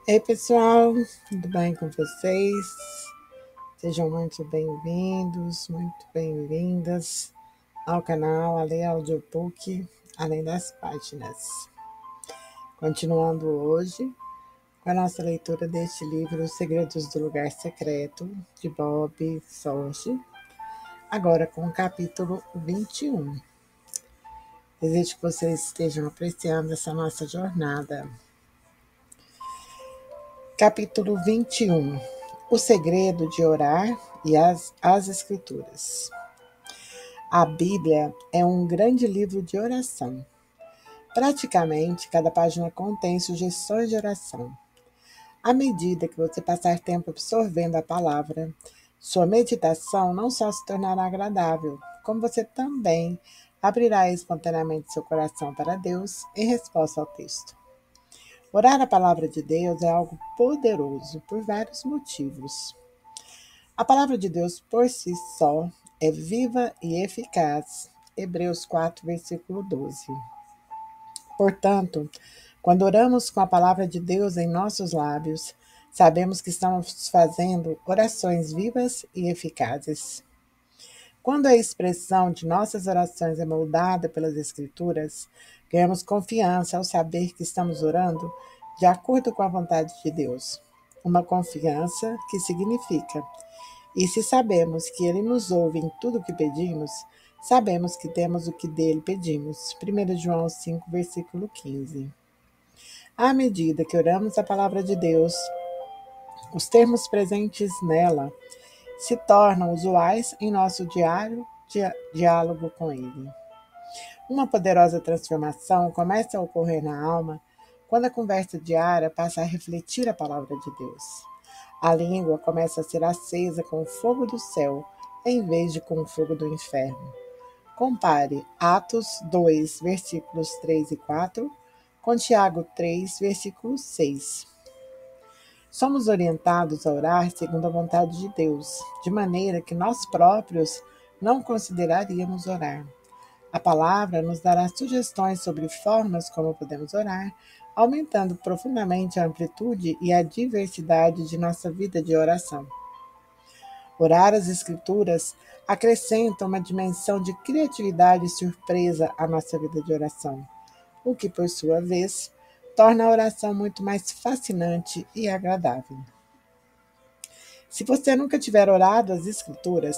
Ei, pessoal, tudo bem com vocês? Sejam muito bem-vindos, muito bem-vindas ao canal Ale Audiobook, Além das Páginas. Continuando hoje com a nossa leitura deste livro, Os Segredos do Lugar Secreto, de Bob Sorge, agora com o capítulo 21. Desejo que vocês estejam apreciando essa nossa jornada. Capítulo 21. O segredo de orar e as Escrituras. A Bíblia é um grande livro de oração. Praticamente, cada página contém sugestões de oração. À medida que você passar tempo absorvendo a palavra, sua meditação não só se tornará agradável, como você também abrirá espontaneamente seu coração para Deus em resposta ao texto. Orar a palavra de Deus é algo poderoso por vários motivos. A palavra de Deus por si só é viva e eficaz. Hebreus 4, versículo 12. Portanto, quando oramos com a palavra de Deus em nossos lábios, sabemos que estamos fazendo orações vivas e eficazes. Quando a expressão de nossas orações é moldada pelas Escrituras, ganhamos confiança ao saber que estamos orando de acordo com a vontade de Deus. Uma confiança que significa: e se sabemos que Ele nos ouve em tudo o que pedimos, sabemos que temos o que dele pedimos. 1 João 5, versículo 15. À medida que oramos a palavra de Deus, os termos presentes nela se tornam usuais em nosso diálogo com Ele. Uma poderosa transformação começa a ocorrer na alma quando a conversa diária passa a refletir a palavra de Deus. A língua começa a ser acesa com o fogo do céu, em vez de com o fogo do inferno. Compare Atos 2, versículos 3 e 4, com Tiago 3, versículo 6. Somos orientados a orar segundo a vontade de Deus, de maneira que nós próprios não consideraríamos orar. A palavra nos dará sugestões sobre formas como podemos orar, aumentando profundamente a amplitude e a diversidade de nossa vida de oração. Orar as Escrituras acrescenta uma dimensão de criatividade e surpresa à nossa vida de oração, o que, por sua vez, torna a oração muito mais fascinante e agradável. Se você nunca tiver orado as Escrituras,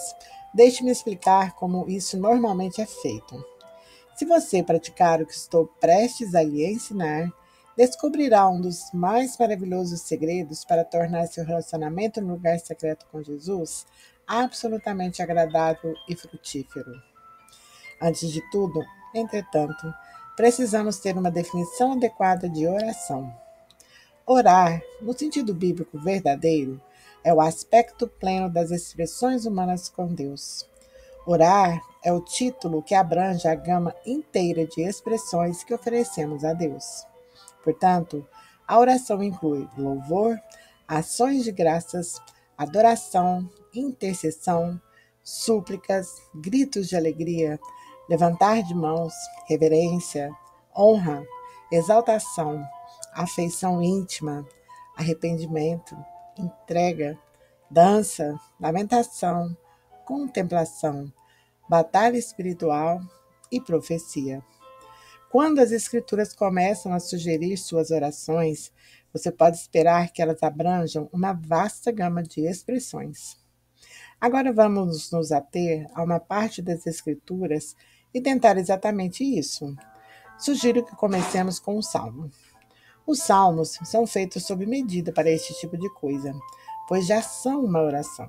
deixe-me explicar como isso normalmente é feito. Se você praticar o que estou prestes a lhe ensinar, descobrirá um dos mais maravilhosos segredos para tornar seu relacionamento no lugar secreto com Jesus absolutamente agradável e frutífero. Antes de tudo, entretanto, precisamos ter uma definição adequada de oração. Orar, no sentido bíblico verdadeiro, é o aspecto pleno das expressões humanas com Deus. Orar é o título que abrange a gama inteira de expressões que oferecemos a Deus. Portanto, a oração inclui louvor, ações de graças, adoração, intercessão, súplicas, gritos de alegria, levantar de mãos, reverência, honra, exaltação, afeição íntima, arrependimento, entrega, dança, lamentação, contemplação, batalha espiritual e profecia. Quando as Escrituras começam a sugerir suas orações, você pode esperar que elas abranjam uma vasta gama de expressões. Agora vamos nos ater a uma parte das Escrituras e tentar exatamente isso. Sugiro que comecemos com o Salmo. Os salmos são feitos sob medida para este tipo de coisa, pois já são uma oração.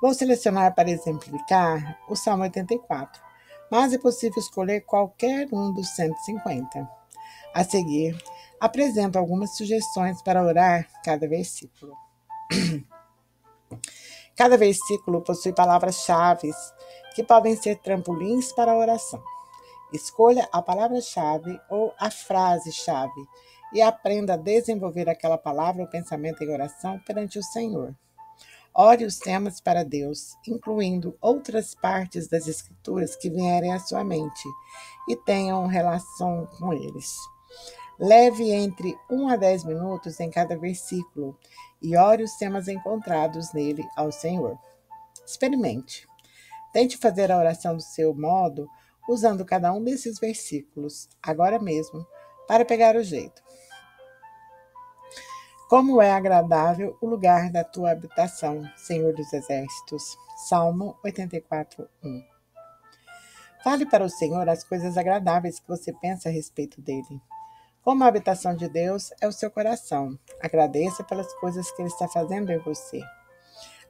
Vou selecionar para exemplificar o Salmo 84, mas é possível escolher qualquer um dos 150. A seguir, apresento algumas sugestões para orar cada versículo. Cada versículo possui palavras-chave que podem ser trampolins para a oração. Escolha a palavra-chave ou a frase-chave e aprenda a desenvolver aquela palavra ou pensamento em oração perante o Senhor. Ore os temas para Deus, incluindo outras partes das Escrituras que vierem à sua mente e tenham relação com eles. Leve entre 1 a 10 minutos em cada versículo e ore os temas encontrados nele ao Senhor. Experimente. Tente fazer a oração do seu modo, usando cada um desses versículos, agora mesmo, para pegar o jeito. Como é agradável o lugar da tua habitação, Senhor dos Exércitos. Salmo 84, 1. Fale para o Senhor as coisas agradáveis que você pensa a respeito dele. Como a habitação de Deus é o seu coração, agradeça pelas coisas que ele está fazendo em você.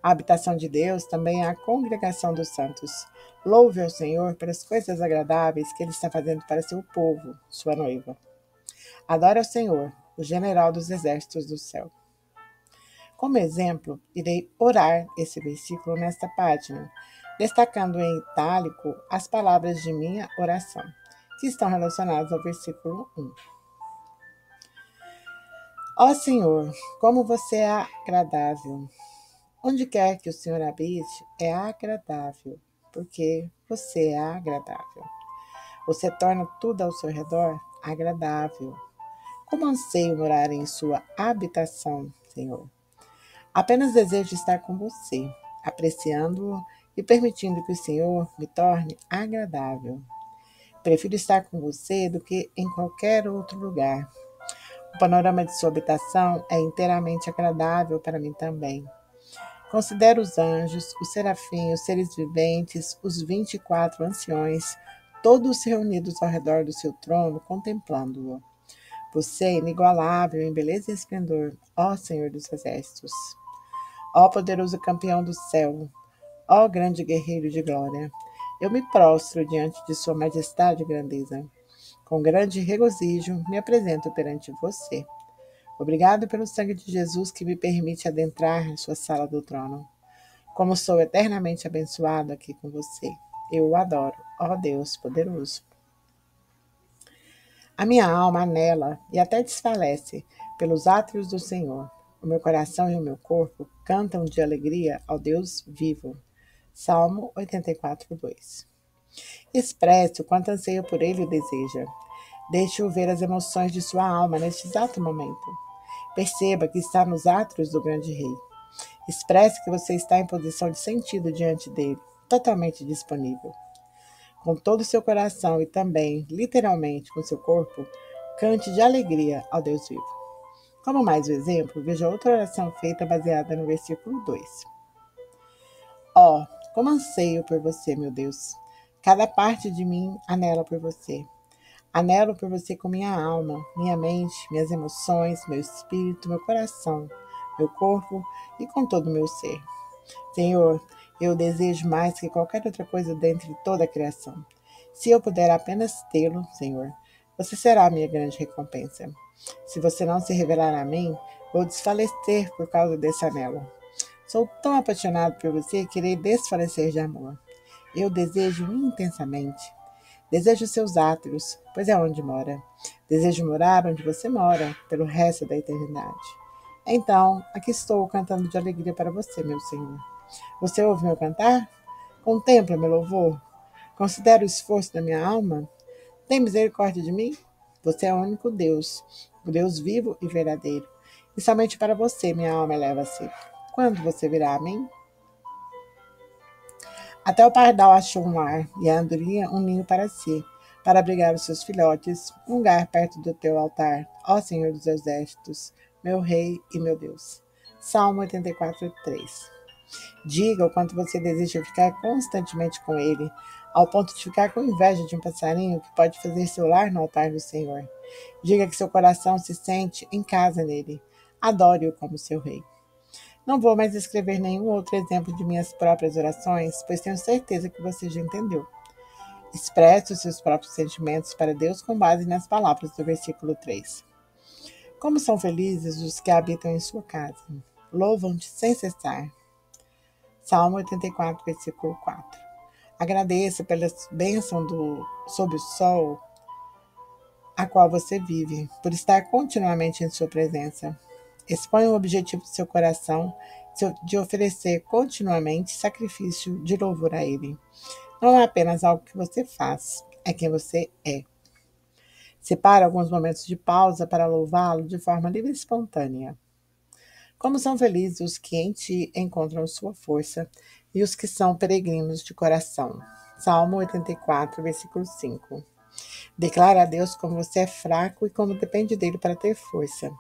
A habitação de Deus também é a congregação dos santos. Louve ao Senhor pelas coisas agradáveis que ele está fazendo para seu povo, sua noiva. Adore ao Senhor, o general dos exércitos do céu. Como exemplo, irei orar esse versículo nesta página, destacando em itálico as palavras de minha oração, que estão relacionadas ao versículo 1. Ó Senhor, como você é agradável! Onde quer que o Senhor habite, é agradável, porque você é agradável. Você torna tudo ao seu redor agradável. Como anseio morar em sua habitação, Senhor. Apenas desejo estar com você, apreciando-o e permitindo que o Senhor me torne agradável. Prefiro estar com você do que em qualquer outro lugar. O panorama de sua habitação é inteiramente agradável para mim também. Considero os anjos, os serafins, os seres viventes, os 24 anciões, todos reunidos ao redor do seu trono, contemplando-o. Você é inigualável em beleza e esplendor, ó Senhor dos Exércitos. Ó poderoso campeão do céu, ó grande guerreiro de glória. Eu me prostro diante de sua majestade e grandeza. Com grande regozijo, me apresento perante você. Obrigado pelo sangue de Jesus que me permite adentrar em sua sala do trono. Como sou eternamente abençoado aqui com você. Eu o adoro, ó Deus poderoso. A minha alma anela e até desfalece pelos átrios do Senhor. O meu coração e o meu corpo cantam de alegria ao Deus vivo. Salmo 84, 2. Expresse o quanto anseia por ele e deseja. Deixe-o ver as emoções de sua alma neste exato momento. Perceba que está nos átrios do grande rei. Expresse que você está em posição de sentido diante dele, totalmente disponível. Com todo o seu coração e também, literalmente, com seu corpo, cante de alegria ao Deus vivo. Como mais um exemplo, veja outra oração feita baseada no versículo 2. Ó, como anseio por você, meu Deus! Cada parte de mim anela por você. Anelo por você com minha alma, minha mente, minhas emoções, meu espírito, meu coração, meu corpo e com todo o meu ser. Senhor, eu desejo mais que qualquer outra coisa dentro de toda a criação. Se eu puder apenas tê-lo, Senhor, você será a minha grande recompensa. Se você não se revelar a mim, vou desfalecer por causa desse anelo. Sou tão apaixonado por você que irei desfalecer de amor. Eu desejo intensamente. Desejo seus átrios, pois é onde mora. Desejo morar onde você mora, pelo resto da eternidade. Então, aqui estou cantando de alegria para você, meu Senhor. Você ouve meu cantar? Contempla meu louvor? Considera o esforço da minha alma? Tem misericórdia de mim? Você é o único Deus, o Deus vivo e verdadeiro. E somente para você minha alma eleva-se. Quando você virá a mim? Até o pardal achou um lar, e a andorinha um ninho para si, para abrigar os seus filhotes, um lugar perto do teu altar, ó Senhor dos Exércitos, meu Rei e meu Deus. Salmo 84, 3. Diga o quanto você deseja ficar constantemente com ele, ao ponto de ficar com inveja de um passarinho que pode fazer seu lar no altar do Senhor. Diga que seu coração se sente em casa nele. Adore-o como seu Rei. Não vou mais escrever nenhum outro exemplo de minhas próprias orações, pois tenho certeza que você já entendeu. Expresse os seus próprios sentimentos para Deus com base nas palavras do versículo 3. Como são felizes os que habitam em sua casa. Louvam-te sem cessar. Salmo 84, versículo 4. Agradeça pela bênção sob o sol a qual você vive, por estar continuamente em sua presença. Exponha o objetivo do seu coração de oferecer continuamente sacrifício de louvor a Ele. Não é apenas algo que você faz, é quem você é. Separe alguns momentos de pausa para louvá-lo de forma livre e espontânea. Como são felizes os que em ti encontram sua força e os que são peregrinos de coração. Salmo 84, versículo 5. Declare a Deus como você é fraco e como depende dele para ter força.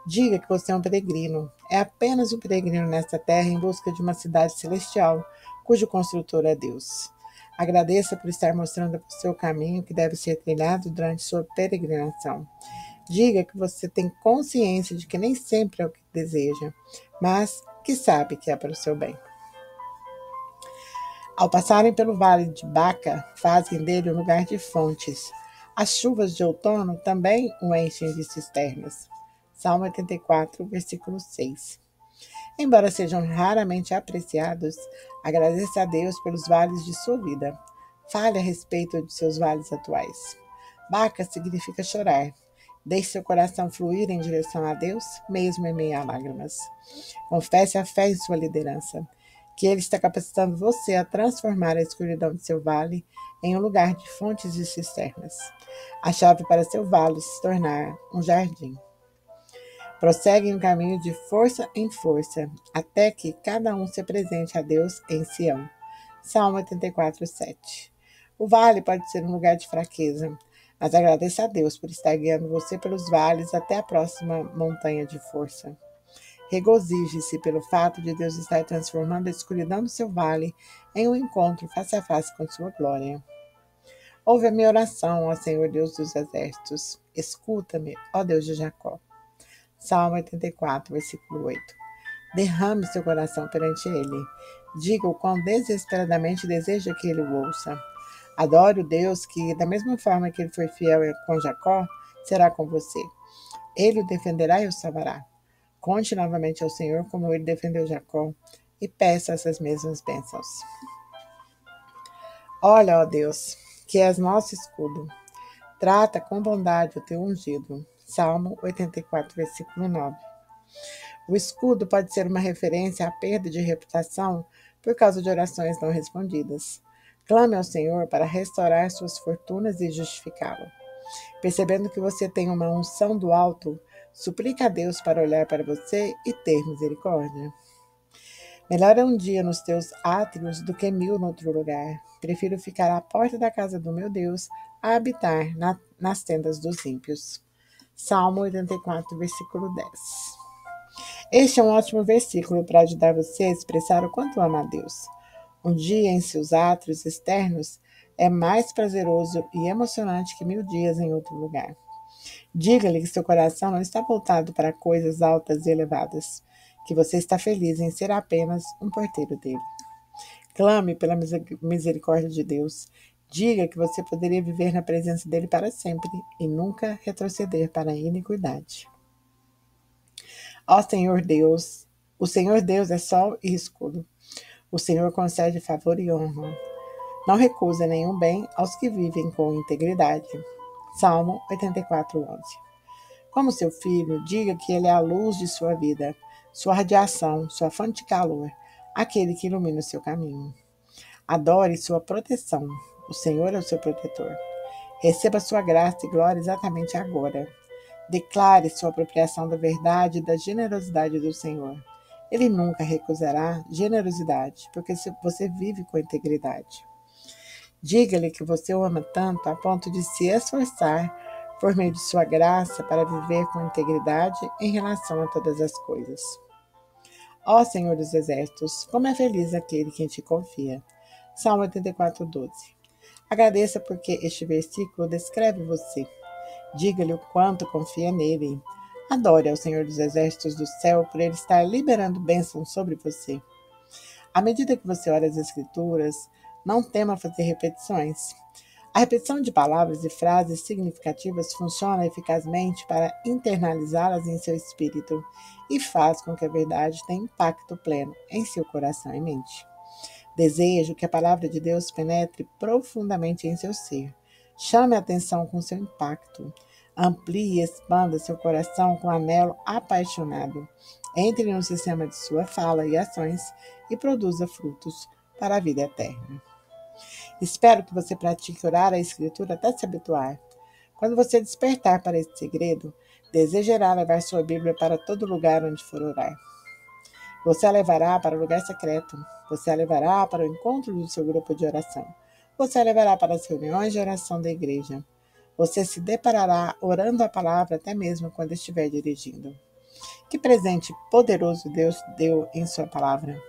Diga que você é um peregrino. É apenas um peregrino nesta terra em busca de uma cidade celestial, cujo construtor é Deus. Agradeça por estar mostrando o seu caminho que deve ser trilhado durante sua peregrinação. Diga que você tem consciência de que nem sempre é o que deseja, mas que sabe que é para o seu bem. Ao passarem pelo vale de Baca, fazem dele um lugar de fontes. As chuvas de outono também o enchem de cisternas. Salmo 84, versículo 6. Embora sejam raramente apreciados, agradeça a Deus pelos vales de sua vida. Fale a respeito de seus vales atuais. Baca significa chorar. Deixe seu coração fluir em direção a Deus, mesmo em meio a lágrimas. Confesse a fé em sua liderança, que Ele está capacitando você a transformar a escuridão de seu vale em um lugar de fontes e cisternas. A chave para seu vale se tornar um jardim. Prossegue em um caminho de força em força, até que cada um se apresente a Deus em Sião. Salmo 84, 7. O vale pode ser um lugar de fraqueza, mas agradeça a Deus por estar guiando você pelos vales até a próxima montanha de força. Regozije-se pelo fato de Deus estar transformando a escuridão do seu vale em um encontro face a face com sua glória. Ouve a minha oração, ó Senhor Deus dos exércitos. Escuta-me, ó Deus de Jacó. Salmo 84, versículo 8. Derrame seu coração perante ele. Diga o quão desesperadamente deseja que ele o ouça. Adore o Deus que, da mesma forma que ele foi fiel com Jacó, será com você. Ele o defenderá e o salvará. Conte novamente ao Senhor como ele defendeu Jacó e peça essas mesmas bênçãos. Olha, ó Deus, que és nosso escudo. Trata com bondade o teu ungido. Salmo 84, versículo 9. O escudo pode ser uma referência à perda de reputação por causa de orações não respondidas. Clame ao Senhor para restaurar suas fortunas e justificá-lo. Percebendo que você tem uma unção do alto, suplica a Deus para olhar para você e ter misericórdia. Melhor é um dia nos teus átrios do que 1000 noutro lugar. Prefiro ficar à porta da casa do meu Deus a habitar nas tendas dos ímpios. Salmo 84, versículo 10. Este é um ótimo versículo para ajudar você a expressar o quanto ama a Deus. Um dia em seus átrios externos é mais prazeroso e emocionante que 1000 dias em outro lugar. Diga-lhe que seu coração não está voltado para coisas altas e elevadas, que você está feliz em ser apenas um porteiro dele. Clame pela misericórdia de Deus. Diga que você poderia viver na presença dele para sempre e nunca retroceder para a iniquidade. Ó Senhor Deus, o Senhor Deus é sol e escudo. O Senhor concede favor e honra. Não recusa nenhum bem aos que vivem com integridade. Salmo 84, 11. Como seu filho, diga que ele é a luz de sua vida, sua radiação, sua fonte de calor, aquele que ilumina o seu caminho. Adore sua proteção. O Senhor é o seu protetor. Receba sua graça e glória exatamente agora. Declare sua apropriação da verdade e da generosidade do Senhor. Ele nunca recusará generosidade, porque você vive com integridade. Diga-lhe que você o ama tanto a ponto de se esforçar por meio de sua graça para viver com integridade em relação a todas as coisas. Ó Senhor dos exércitos, como é feliz aquele que em ti confia. Salmo 84, 12. Agradeça porque este versículo descreve você. Diga-lhe o quanto confia nele. Adore ao Senhor dos exércitos do céu por ele estar liberando bênçãos sobre você. À medida que você ora as Escrituras, não tema fazer repetições. A repetição de palavras e frases significativas funciona eficazmente para internalizá-las em seu espírito e faz com que a verdade tenha impacto pleno em seu coração e mente. Desejo que a palavra de Deus penetre profundamente em seu ser. Chame a atenção com seu impacto. Amplie e expanda seu coração com anelo apaixonado. Entre no sistema de sua fala e ações e produza frutos para a vida eterna. Espero que você pratique orar a Escritura até se habituar. Quando você despertar para esse segredo, desejará levar sua Bíblia para todo lugar onde for orar. Você a levará para o lugar secreto. Você a levará para o encontro do seu grupo de oração. Você a levará para as reuniões de oração da igreja. Você se deparará orando a palavra até mesmo quando estiver dirigindo. Que presente poderoso Deus deu em sua palavra.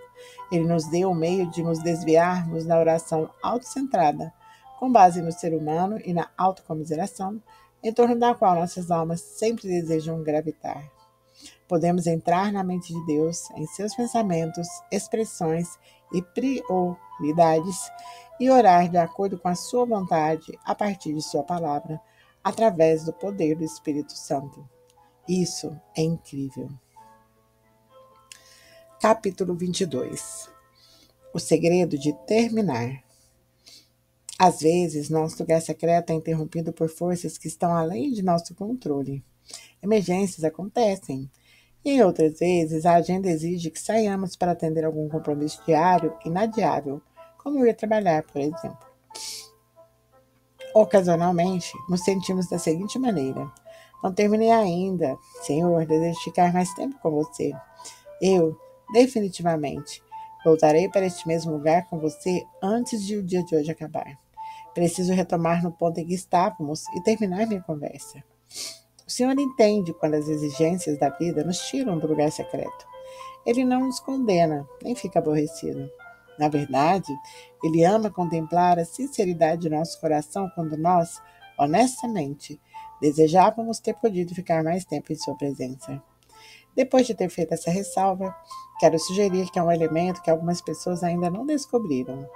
Ele nos deu o meio de nos desviarmos da oração autocentrada, com base no ser humano e na autocomiseração, em torno da qual nossas almas sempre desejam gravitar. Podemos entrar na mente de Deus, em seus pensamentos, expressões e prioridades e orar de acordo com a sua vontade a partir de sua palavra, através do poder do Espírito Santo. Isso é incrível. Capítulo 22. O segredo de terminar. Às vezes, nosso lugar secreto é interrompido por forças que estão além de nosso controle. Emergências acontecem. E em outras vezes, a agenda exige que saiamos para atender algum compromisso diário inadiável, como ir trabalhar, por exemplo. Ocasionalmente, nos sentimos da seguinte maneira: não terminei ainda. Senhor, desejo ficar mais tempo com você. Eu, definitivamente, voltarei para este mesmo lugar com você antes de o dia de hoje acabar. Preciso retomar no ponto em que estávamos e terminar minha conversa. O Senhor entende quando as exigências da vida nos tiram do lugar secreto. Ele não nos condena, nem fica aborrecido. Na verdade, Ele ama contemplar a sinceridade de nosso coração quando nós, honestamente, desejávamos ter podido ficar mais tempo em sua presença. Depois de ter feito essa ressalva, quero sugerir que é um elemento que algumas pessoas ainda não descobriram.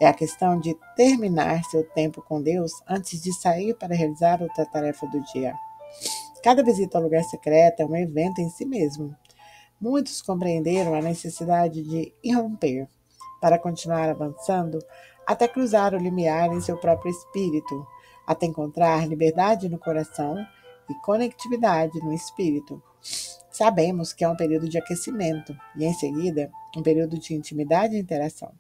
É a questão de terminar seu tempo com Deus antes de sair para realizar outra tarefa do dia. Cada visita ao lugar secreto é um evento em si mesmo. Muitos compreenderam a necessidade de irromper para continuar avançando até cruzar o limiar em seu próprio espírito, até encontrar liberdade no coração e conectividade no espírito. Sabemos que é um período de aquecimento e, em seguida, um período de intimidade e interação.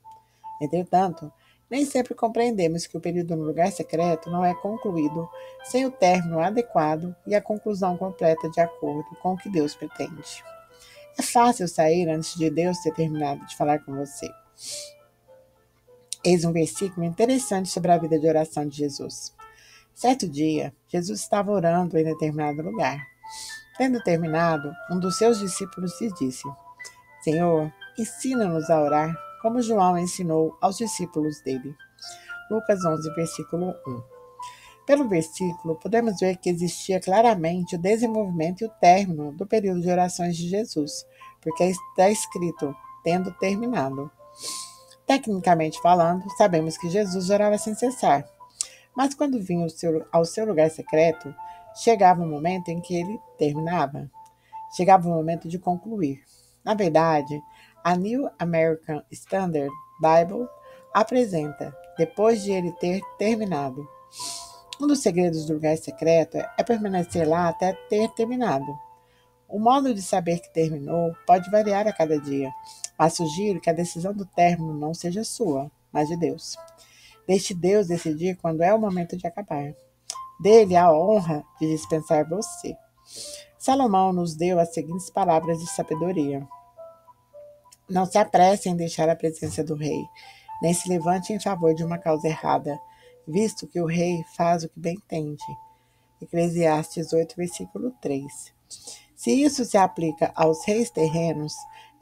Entretanto, nem sempre compreendemos que o período no lugar secreto não é concluído sem o término adequado e a conclusão completa de acordo com o que Deus pretende. É fácil sair antes de Deus ter terminado de falar com você. Eis um versículo interessante sobre a vida de oração de Jesus. Certo dia, Jesus estava orando em determinado lugar. Tendo terminado, um dos seus discípulos lhe disse: Senhor, ensina-nos a orar, como João ensinou aos discípulos dele. Lucas 11, versículo 1. Pelo versículo, podemos ver que existia claramente o desenvolvimento e o término do período de orações de Jesus, porque está escrito, tendo terminado. Tecnicamente falando, sabemos que Jesus orava sem cessar, mas quando vinha ao seu lugar secreto, chegava um momento em que ele terminava. Chegava o momento de concluir. Na verdade, a New American Standard Bible apresenta, depois de ele ter terminado. Um dos segredos do lugar secreto é permanecer lá até ter terminado. O modo de saber que terminou pode variar a cada dia, mas sugiro que a decisão do término não seja sua, mas de Deus. Deixe Deus decidir quando é o momento de acabar. Dê-lhe a honra de dispensar você. Salomão nos deu as seguintes palavras de sabedoria: Não se apresse em deixar a presença do rei, nem se levante em favor de uma causa errada, visto que o rei faz o que bem entende. Eclesiastes 8, versículo 3. Se isso se aplica aos reis terrenos,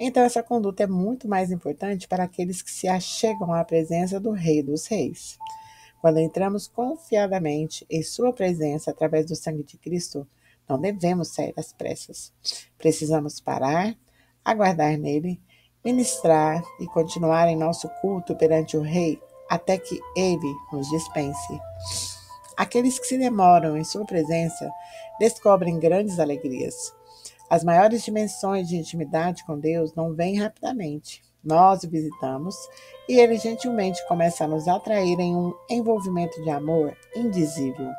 então essa conduta é muito mais importante para aqueles que se achegam à presença do Rei dos Reis. Quando entramos confiadamente em sua presença através do sangue de Cristo, não devemos sair às pressas. Precisamos parar, aguardar nele, ministrar e continuar em nosso culto perante o Rei até que ele nos dispense. Aqueles que se demoram em sua presença descobrem grandes alegrias. As maiores dimensões de intimidade com Deus não vêm rapidamente. Nós o visitamos e ele gentilmente começa a nos atrair em um envolvimento de amor indizível.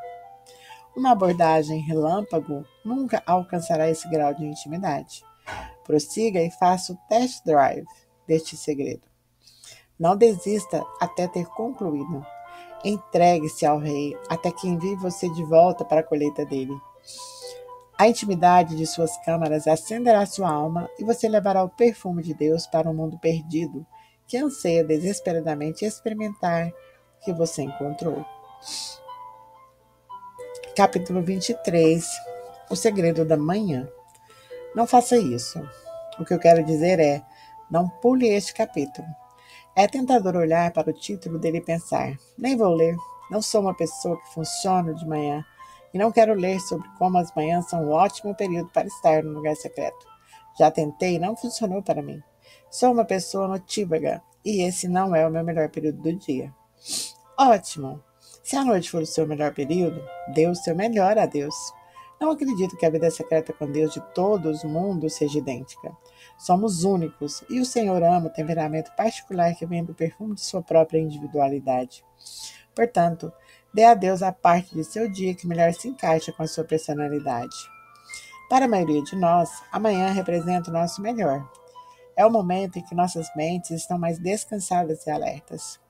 Uma abordagem relâmpago nunca alcançará esse grau de intimidade. Prossiga e faça o test drive deste segredo. Não desista até ter concluído. Entregue-se ao Rei, até que envie você de volta para a colheita dele. A intimidade de suas câmaras acenderá sua alma e você levará o perfume de Deus para um mundo perdido, que anseia desesperadamente experimentar o que você encontrou. Capítulo 23. O segredo da manhã. Não faça isso. O que eu quero dizer é, não pule este capítulo. É tentador olhar para o título dele e pensar, nem vou ler, não sou uma pessoa que funciona de manhã e não quero ler sobre como as manhãs são um ótimo período para estar no lugar secreto. Já tentei e não funcionou para mim. Sou uma pessoa notívaga e esse não é o meu melhor período do dia. Ótimo! Se a noite for o seu melhor período, dê o seu melhor a Deus. Não acredito que a vida secreta com Deus de todos os mundos seja idêntica. Somos únicos e o Senhor ama o temperamento particular que vem do perfume de sua própria individualidade. Portanto, dê a Deus a parte de seu dia que melhor se encaixa com a sua personalidade. Para a maioria de nós, a manhã representa o nosso melhor. É o momento em que nossas mentes estão mais descansadas e alertas.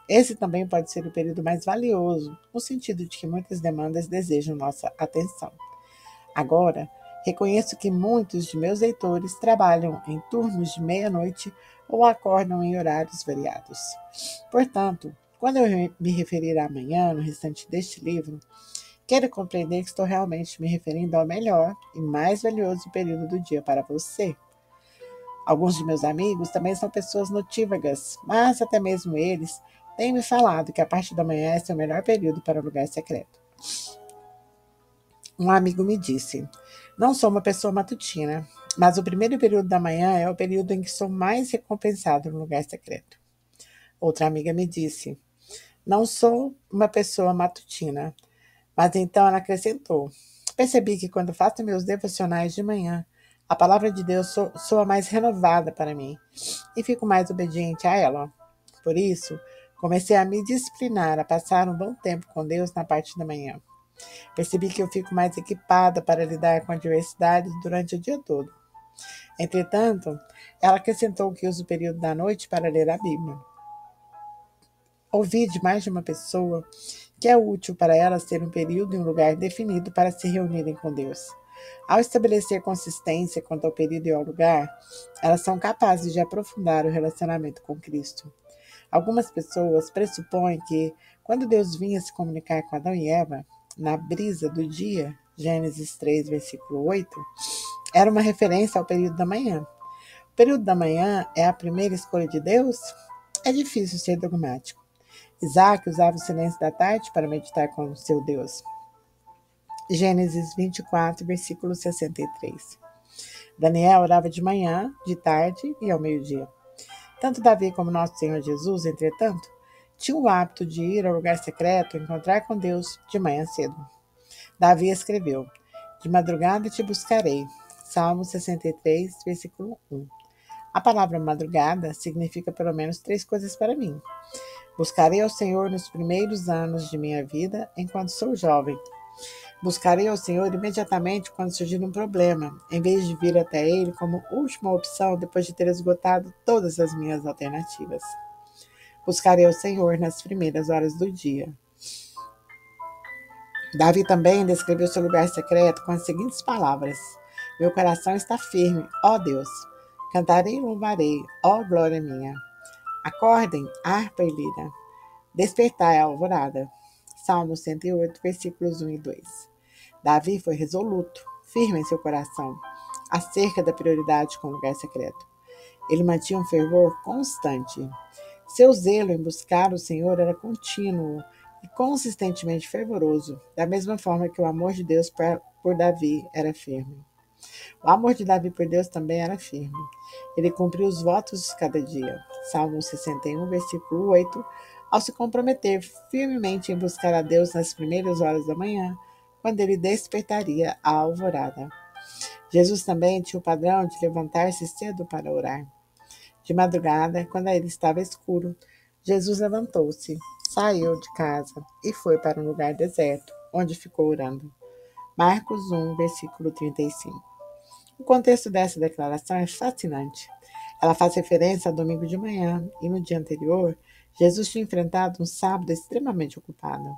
Esse também pode ser o período mais valioso, no sentido de que muitas demandas desejam nossa atenção. Agora, reconheço que muitos de meus leitores trabalham em turnos de meia-noite ou acordam em horários variados. Portanto, quando eu me referir à manhã no restante deste livro, quero compreender que estou realmente me referindo ao melhor e mais valioso período do dia para você. Alguns de meus amigos também são pessoas notívagas, mas até mesmo eles têm me falado que a parte da manhã é seu melhor período para o lugar secreto. Um amigo me disse, não sou uma pessoa matutina, mas o primeiro período da manhã é o período em que sou mais recompensado no lugar secreto. Outra amiga me disse, não sou uma pessoa matutina, mas então ela acrescentou, percebi que quando faço meus devocionais de manhã, a palavra de Deus soa mais renovada para mim e fico mais obediente a ela. Por isso, comecei a me disciplinar a passar um bom tempo com Deus na parte da manhã. Percebi que eu fico mais equipada para lidar com adversidades durante o dia todo. Entretanto, ela acrescentou que uso o período da noite para ler a Bíblia. Ouvi de mais de uma pessoa que é útil para elas ter um período e um lugar definido para se reunirem com Deus. Ao estabelecer consistência quanto ao período e ao lugar, elas são capazes de aprofundar o relacionamento com Cristo. Algumas pessoas pressupõem que, quando Deus vinha se comunicar com Adão e Eva, na brisa do dia, Gênesis 3, versículo 8, era uma referência ao período da manhã. O período da manhã é a primeira escolha de Deus? É difícil ser dogmático. Isaac usava o silêncio da tarde para meditar com o seu Deus. Gênesis 24, versículo 63. Daniel orava de manhã, de tarde e ao meio-dia. Tanto Davi como nosso Senhor Jesus, entretanto, tinham o hábito de ir ao lugar secreto e encontrar com Deus de manhã cedo. Davi escreveu, de madrugada te buscarei. Salmo 63, versículo 1. A palavra madrugada significa pelo menos 3 coisas para mim. Buscarei ao Senhor nos primeiros anos de minha vida, enquanto sou jovem. Buscarei ao Senhor imediatamente quando surgir um problema, em vez de vir até Ele como última opção depois de ter esgotado todas as minhas alternativas. Buscarei ao Senhor nas primeiras horas do dia. Davi também descreveu seu lugar secreto com as seguintes palavras: meu coração está firme, ó Deus. Cantarei e louvarei, ó glória minha. Acordem, harpa e lira. Despertai a alvorada. Salmo 108, versículos 1 e 2. Davi foi resoluto, firme em seu coração, acerca da prioridade com o lugar secreto. Ele mantinha um fervor constante. Seu zelo em buscar o Senhor era contínuo e consistentemente fervoroso, da mesma forma que o amor de Deus por Davi era firme. O amor de Davi por Deus também era firme. Ele cumpriu os votos de cada dia. Salmo 61, versículo 8, ao se comprometer firmemente em buscar a Deus nas primeiras horas da manhã, quando ele despertaria a alvorada. Jesus também tinha o padrão de levantar-se cedo para orar. De madrugada, quando ainda estava escuro, Jesus levantou-se, saiu de casa e foi para um lugar deserto, onde ficou orando. Marcos 1, versículo 35. O contexto dessa declaração é fascinante. Ela faz referência ao domingo de manhã e no dia anterior, Jesus tinha enfrentado um sábado extremamente ocupado.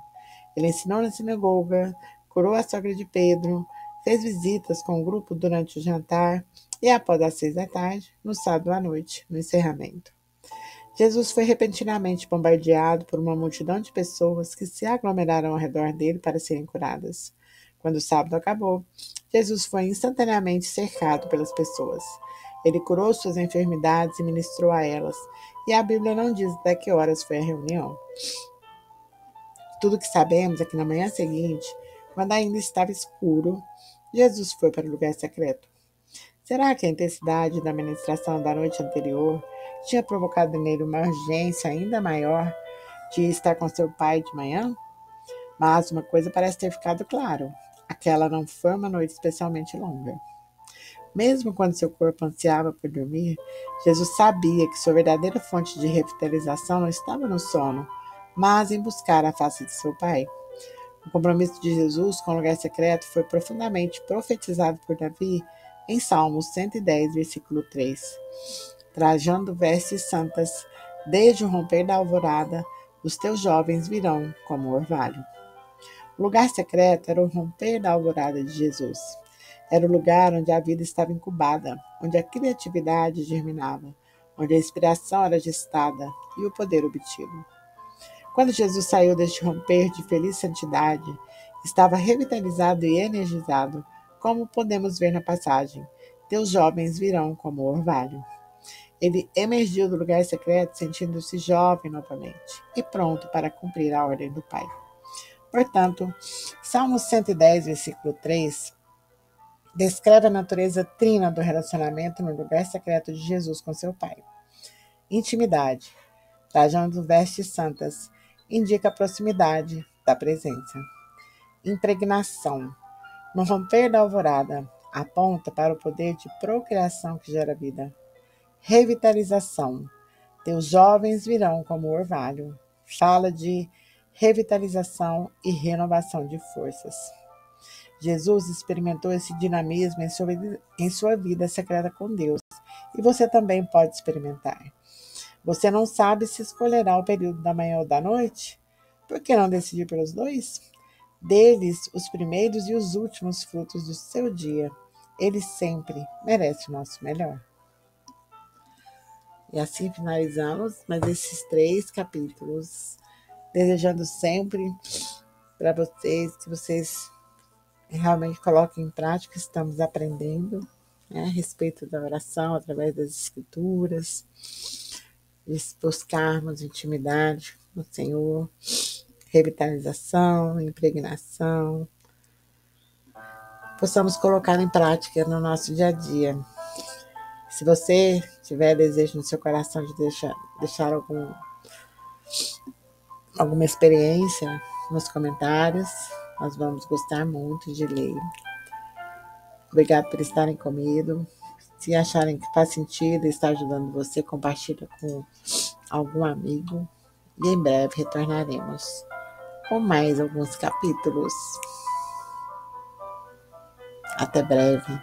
Ele ensinou na sinagoga, curou a sogra de Pedro, fez visitas com o grupo durante o jantar e, após as 6 da tarde, no sábado à noite, no encerramento. Jesus foi repentinamente bombardeado por uma multidão de pessoas que se aglomeraram ao redor dele para serem curadas. Quando o sábado acabou, Jesus foi instantaneamente cercado pelas pessoas. Ele curou suas enfermidades e ministrou a elas, e a Bíblia não diz até que horas foi a reunião. Tudo o que sabemos é que na manhã seguinte, quando ainda estava escuro, Jesus foi para o lugar secreto. Será que a intensidade da ministração da noite anterior tinha provocado nele uma urgência ainda maior de estar com seu pai de manhã? Mas uma coisa parece ter ficado claro: aquela não foi uma noite especialmente longa. Mesmo quando seu corpo ansiava por dormir, Jesus sabia que sua verdadeira fonte de revitalização não estava no sono, mas em buscar a face de seu Pai. O compromisso de Jesus com o lugar secreto foi profundamente profetizado por Davi em Salmos 110, versículo 3. Trajando vestes santas, desde o romper da alvorada, os teus jovens virão como orvalho. O lugar secreto era o romper da alvorada de Jesus. Era o lugar onde a vida estava incubada, onde a criatividade germinava, onde a inspiração era gestada e o poder obtido. Quando Jesus saiu deste romper de feliz santidade, estava revitalizado e energizado, como podemos ver na passagem: teus jovens virão como orvalho. Ele emergiu do lugar secreto sentindo-se jovem novamente e pronto para cumprir a ordem do Pai. Portanto, Salmo 110, versículo 3, descreve a natureza trina do relacionamento no lugar secreto de Jesus com seu Pai. Intimidade, trajando vestes santas, indica a proximidade da presença. Impregnação, no romper da alvorada, aponta para o poder de procriação que gera vida. Revitalização, teus jovens virão como orvalho, fala de revitalização e renovação de forças. Jesus experimentou esse dinamismo em sua vida secreta com Deus, e você também pode experimentar. Você não sabe se escolherá o período da manhã ou da noite? Por que não decidir pelos dois? Deles, os primeiros e os últimos frutos do seu dia. Ele sempre merece o nosso melhor. E assim finalizamos mais esses 3 capítulos, desejando sempre para vocês que vocês realmente coloquem em prática. Estamos aprendendo, né, a respeito da oração através das escrituras, de buscarmos intimidade no Senhor, revitalização, impregnação, possamos colocar em prática no nosso dia a dia. Se você tiver desejo no seu coração de deixar alguma experiência nos comentários, nós vamos gostar muito de ler. Obrigado por estarem comigo. Se acharem que faz sentido e está ajudando você, compartilha com algum amigo. E em breve retornaremos com mais alguns capítulos. Até breve.